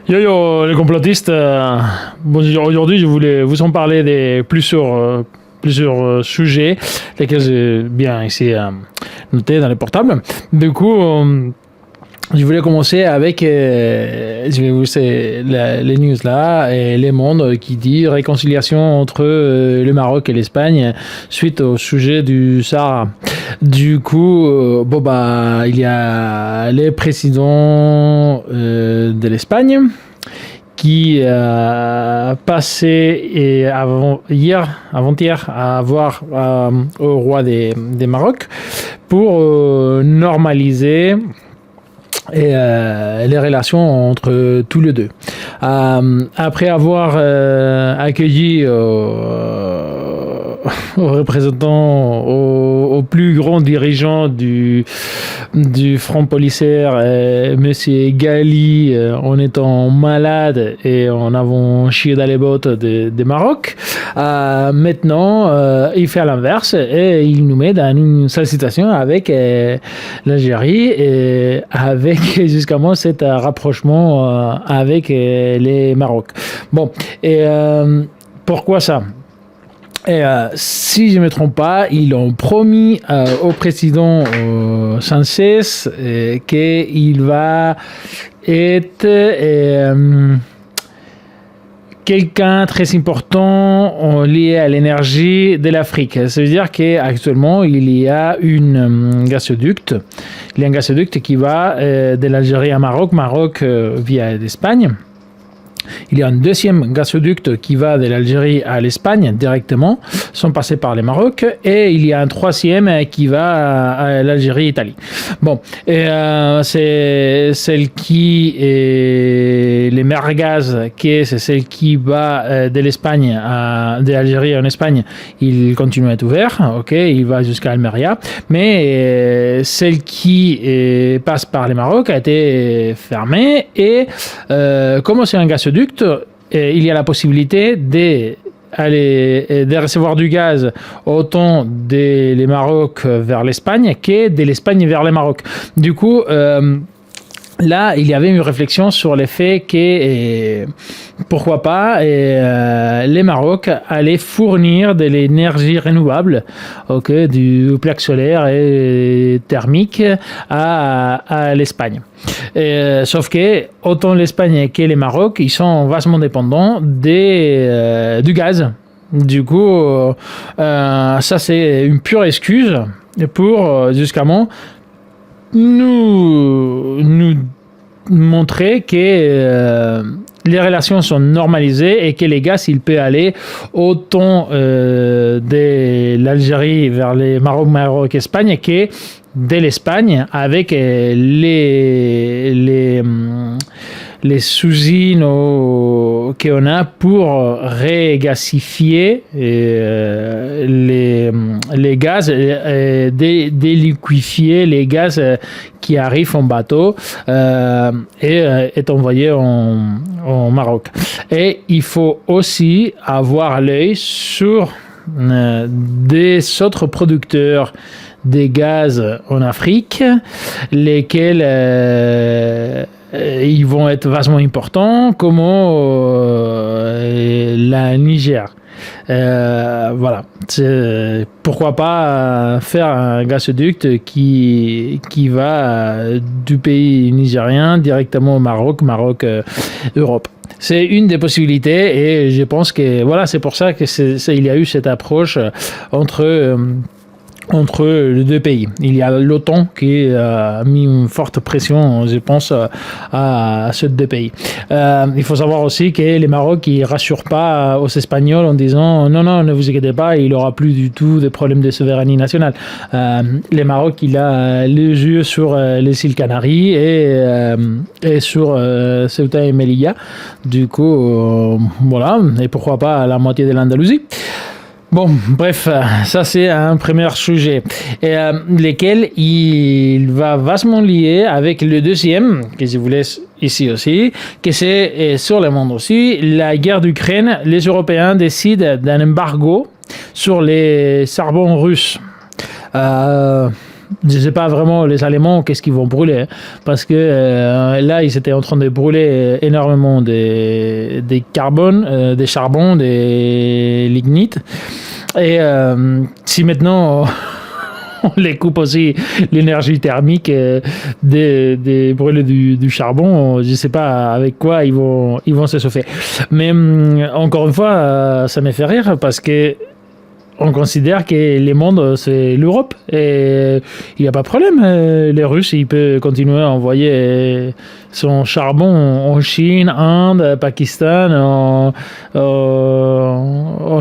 Yo yo, les complotistes. Bon, aujourd'hui, je voulais vous en parler de plusieurs sujets, lesquels j'ai bien ici notés dans les portables. Du coup, je voulais commencer avec, je vais vous les news là, et Les Mondes qui dit réconciliation entre le Maroc et l'Espagne suite au sujet du Sahara. Du coup, il y a les présidents de l'Espagne qui passé avant-hier à voir au roi des Maroc pour normaliser les relations entre tous les deux. Après avoir accueilli aux représentants, aux plus grands dirigeants du Front Polisaire, Monsieur Ghali, en étant malade et en avons chié dans les bottes des Maroc. Maintenant, il fait à l'inverse et il nous met dans une sale situation avec l'Algérie et avec jusqu'à cet rapprochement avec les Maroc. Bon, et pourquoi ça? Et si je ne me trompe pas, ils ont promis au président Sánchez qu'il va être quelqu'un très important lié à l'énergie de l'Afrique. Ça veut dire qu'actuellement, il y a un gazoduc qui va de l'Algérie à Maroc via l'Espagne. Il y a un deuxième gazoduc qui va de l'Algérie à l'Espagne directement, sans passer par le Maroc, et il y a un troisième qui va à l'Algérie-Italie. Bon, et c'est celle qui est les mers gaz, c'est celle qui va de l'Espagne de l'Algérie en Espagne. Il continue à être ouvert, ok, il va jusqu'à Almeria, mais celle qui passe par le Maroc a été fermée et comme c'est un gazoduc, il y a la possibilité de recevoir du gaz autant de Maroc vers l'Espagne que de l'Espagne vers le Maroc. Du coup, là, il y avait une réflexion sur le fait que pourquoi pas les Maroc allaient fournir de l'énergie renouvelable, du plaque solaire et thermique à l'Espagne. Sauf que autant l'Espagne que les Maroc, ils sont vastement dépendants du gaz. Du coup, ça c'est une pure excuse pour justement nous montrer que les relations sont normalisées et que les gaz, il peut aller autant de l'Algérie vers les Maroc, Espagne que de l'Espagne avec les usines qu'on a pour régasifier les gaz, déliquifier les gaz qui arrivent en bateau et est envoyé en Maroc. Et il faut aussi avoir l'œil sur des autres producteurs des gaz en Afrique, lesquels ils vont être vachement importants, comme la Niger. Voilà. Pourquoi pas faire un gazoduc qui va du pays nigérien directement au Maroc, Europe. C'est une des possibilités et je pense que voilà, c'est pour ça que il y a eu cette approche entre les deux pays. Il y a l'OTAN qui a mis une forte pression, je pense, à ces deux pays. Il faut savoir aussi que les Maroc ne rassurent pas aux Espagnols en disant non, ne vous inquiétez pas, il n'y aura plus du tout de problème de souveraineté nationale. Les Maroc, il a les yeux sur les îles Canaries et sur Ceuta et Melilla. Du coup, voilà, et pourquoi pas la moitié de l'Andalousie. Bon, bref, ça c'est un premier sujet, lequel il va vastement lier avec le deuxième, que je vous laisse ici aussi, que c'est sur le monde aussi, la guerre d'Ukraine. Les Européens décident d'un embargo sur les charbons russes. je ne sais pas vraiment les éléments, qu'est-ce qu'ils vont brûler, parce que là, ils étaient en train de brûler énormément des carbones, des charbons, des lignites. Et si maintenant on les coupe aussi l'énergie thermique des brûlés du charbon, je ne sais pas avec quoi ils vont se chauffer. Mais encore une fois, ça me fait rire parce que on considère que le monde, c'est l'Europe. Et il n'y a pas de problème. Les Russes, ils peuvent continuer à envoyer son charbon en Chine, Inde, Pakistan,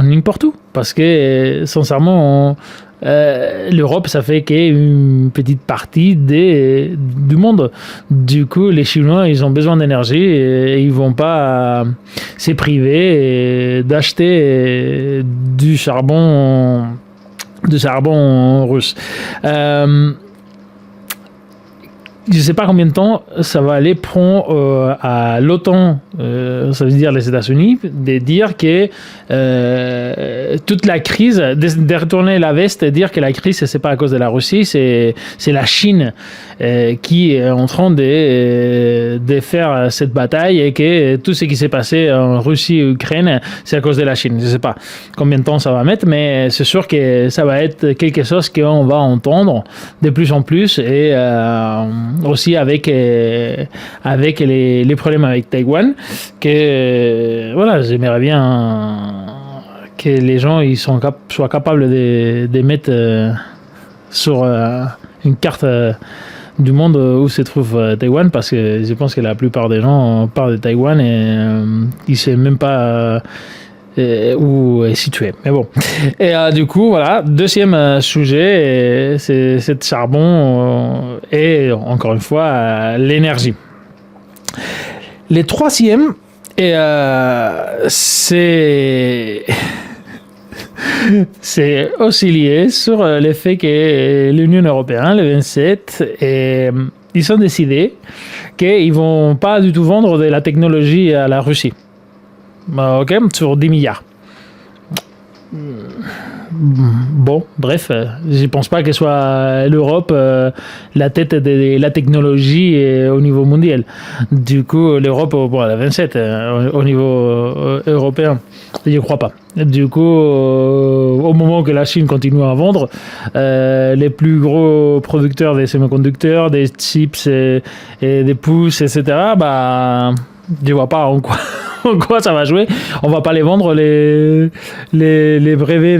n'importe où. Parce que, sincèrement, l'Europe, ça fait qu'une petite partie du monde. Du coup, les Chinois, ils ont besoin d'énergie et ils vont pas se priver d'acheter du charbon russe. Je ne sais pas combien de temps ça va aller prendre à l'OTAN, ça veut dire les États-Unis, de dire que toute la crise, de retourner la veste et dire que la crise, c'est pas à cause de la Russie, c'est la Chine qui est en train de faire cette bataille et que tout ce qui s'est passé en Russie et Ukraine, c'est à cause de la Chine. Je ne sais pas combien de temps ça va mettre, mais c'est sûr que ça va être quelque chose qu'on va entendre de plus en plus et aussi avec les problèmes avec Taïwan, que voilà, j'aimerais bien que les gens ils soient capables de mettre sur une carte du monde où se trouve Taïwan, parce que je pense que la plupart des gens parlent de Taïwan et ils ne savent même pas où est situé. Mais bon. Et du coup, voilà, deuxième sujet, c'est ce charbon et encore une fois, l'énergie. Le troisième, c'est aussi lié sur le fait que l'Union européenne, le 27, ils ont décidé qu'ils ne vont pas du tout vendre de la technologie à la Russie. Ok, sur 10 milliards. Bon, bref, je ne pense pas que soit l'Europe la tête de la technologie au niveau mondial. Du coup, l'Europe, bon, elle a 27 au niveau européen, je ne crois pas. Du coup, au moment que la Chine continue à vendre, les plus gros producteurs des semi-conducteurs, des chips et des puces, etc., bah, je ne vois pas en quoi ça va jouer. On va pas les vendre les brevets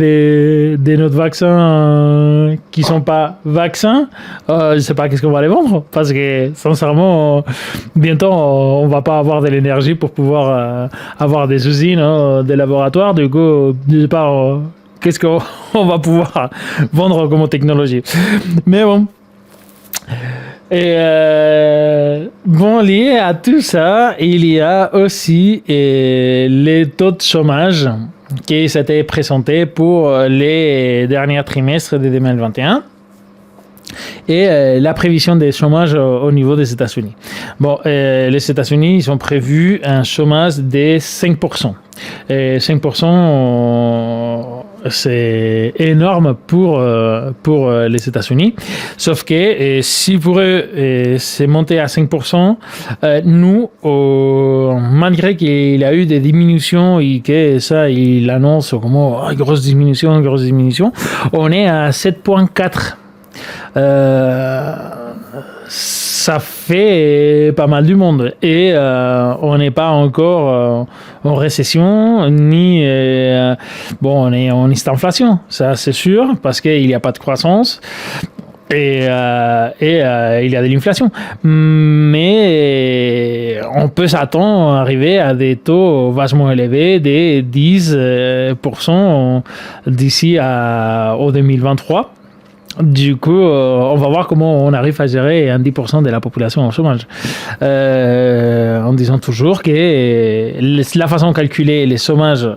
de notre vaccin qui sont pas vaccins. Je sais pas qu'est-ce qu'on va les vendre, parce que sincèrement bientôt on va pas avoir de l'énergie pour pouvoir avoir des usines, des laboratoires. Du coup, je sais pas qu'est-ce qu'on va pouvoir vendre comme technologie. Mais bon. Et bon, lié à tout ça, il y a aussi les taux de chômage qui s'étaient présentés pour les derniers trimestres de 2021 et la prévision des chômages au niveau des États-Unis. Bon, les États-Unis, ils ont prévu un chômage de 5%. Et 5%, c'est énorme pour les États-Unis. Sauf que si pour eux, c'est monté à 5%, nous, malgré qu'il y a eu des diminutions et que ça, il annonce comme grosse diminution, on est à 7,4%. Ça fait pas mal du monde et on n'est pas encore en récession ni bon, on est en inflation, ça c'est sûr, parce qu'il n'y a pas de croissance et il y a de l'inflation, mais on peut s'attendre à arriver à des taux vachement élevés, des 10% d'ici au 2023. Du coup, on va voir comment on arrive à gérer un 10% de la population au chômage. En disant toujours que la façon de calculer les chômages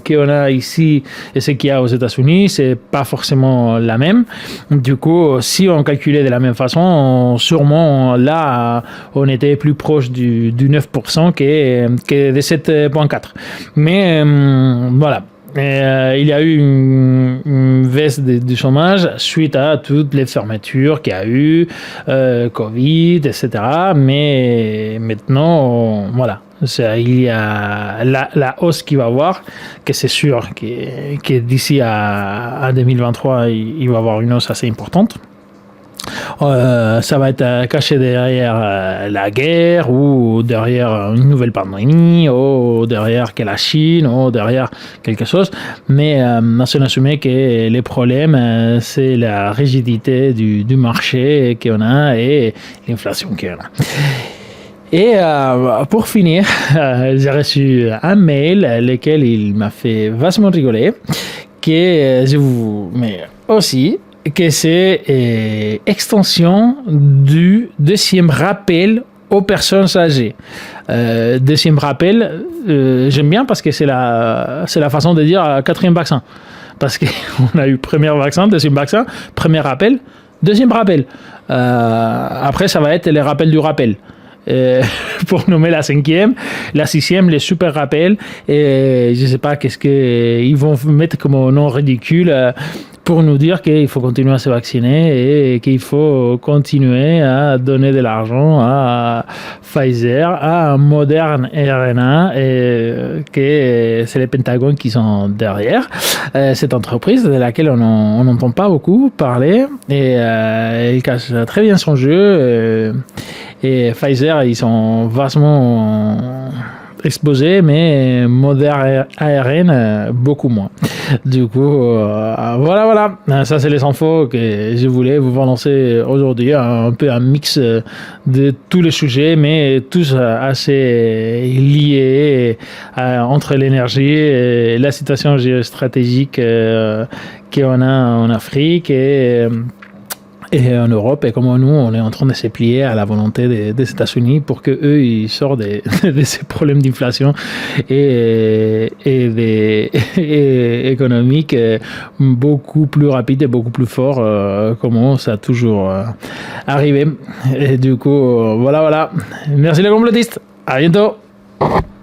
qu'on a ici et ce qu'il y a aux États-Unis, c'est pas forcément la même. Du coup, si on calculait de la même façon, sûrement là, on était plus proche du 9% que des 7,4%. Mais voilà. il y a eu une baisse du chômage suite à toutes les fermetures qu'il y a eu, Covid, etc. Mais maintenant, voilà. Il y a la hausse qu'il va avoir, que c'est sûr que d'ici à 2023, il va y avoir une hausse assez importante. Ça va être caché derrière la guerre ou derrière une nouvelle pandémie ou derrière que la Chine ou derrière quelque chose, mais on assume que les problèmes c'est la rigidité du marché qu'on a et l'inflation qu'on a. Et pour finir, j'ai reçu un mail lequel il m'a fait vachement rigoler, que mais aussi que c'est extension du deuxième rappel aux personnes âgées. Deuxième rappel, j'aime bien parce que c'est la façon de dire quatrième vaccin. Parce qu'on a eu premier vaccin, deuxième vaccin, premier rappel, deuxième rappel. Après, ça va être les rappels du rappel. Pour nommer la cinquième, la sixième, les super rappels. Et je ne sais pas qu'est-ce qu'ils vont mettre comme nom ridicule pour nous dire qu'il faut continuer à se vacciner et qu'il faut continuer à donner de l'argent à Pfizer, à Moderna RNA, et que c'est les Pentagones qui sont derrière cette entreprise de laquelle on n'entend pas beaucoup parler, et il cache très bien son jeu. Et Pfizer, ils sont vachement exposés, mais Moderna ARN beaucoup moins. Du coup, voilà. Ça, c'est les infos que je voulais vous balancer aujourd'hui. Un peu un mix de tous les sujets, mais tous assez liés entre l'énergie et la situation géostratégique qu'on a en Afrique et en Europe, et comment nous, on est en train de se plier à la volonté des États-Unis pour qu'eux, ils sortent de ces problèmes d'inflation et économiques beaucoup plus rapides et beaucoup plus forts, comme ça a toujours arrivé. Et du coup, voilà. Merci les complotistes. À bientôt.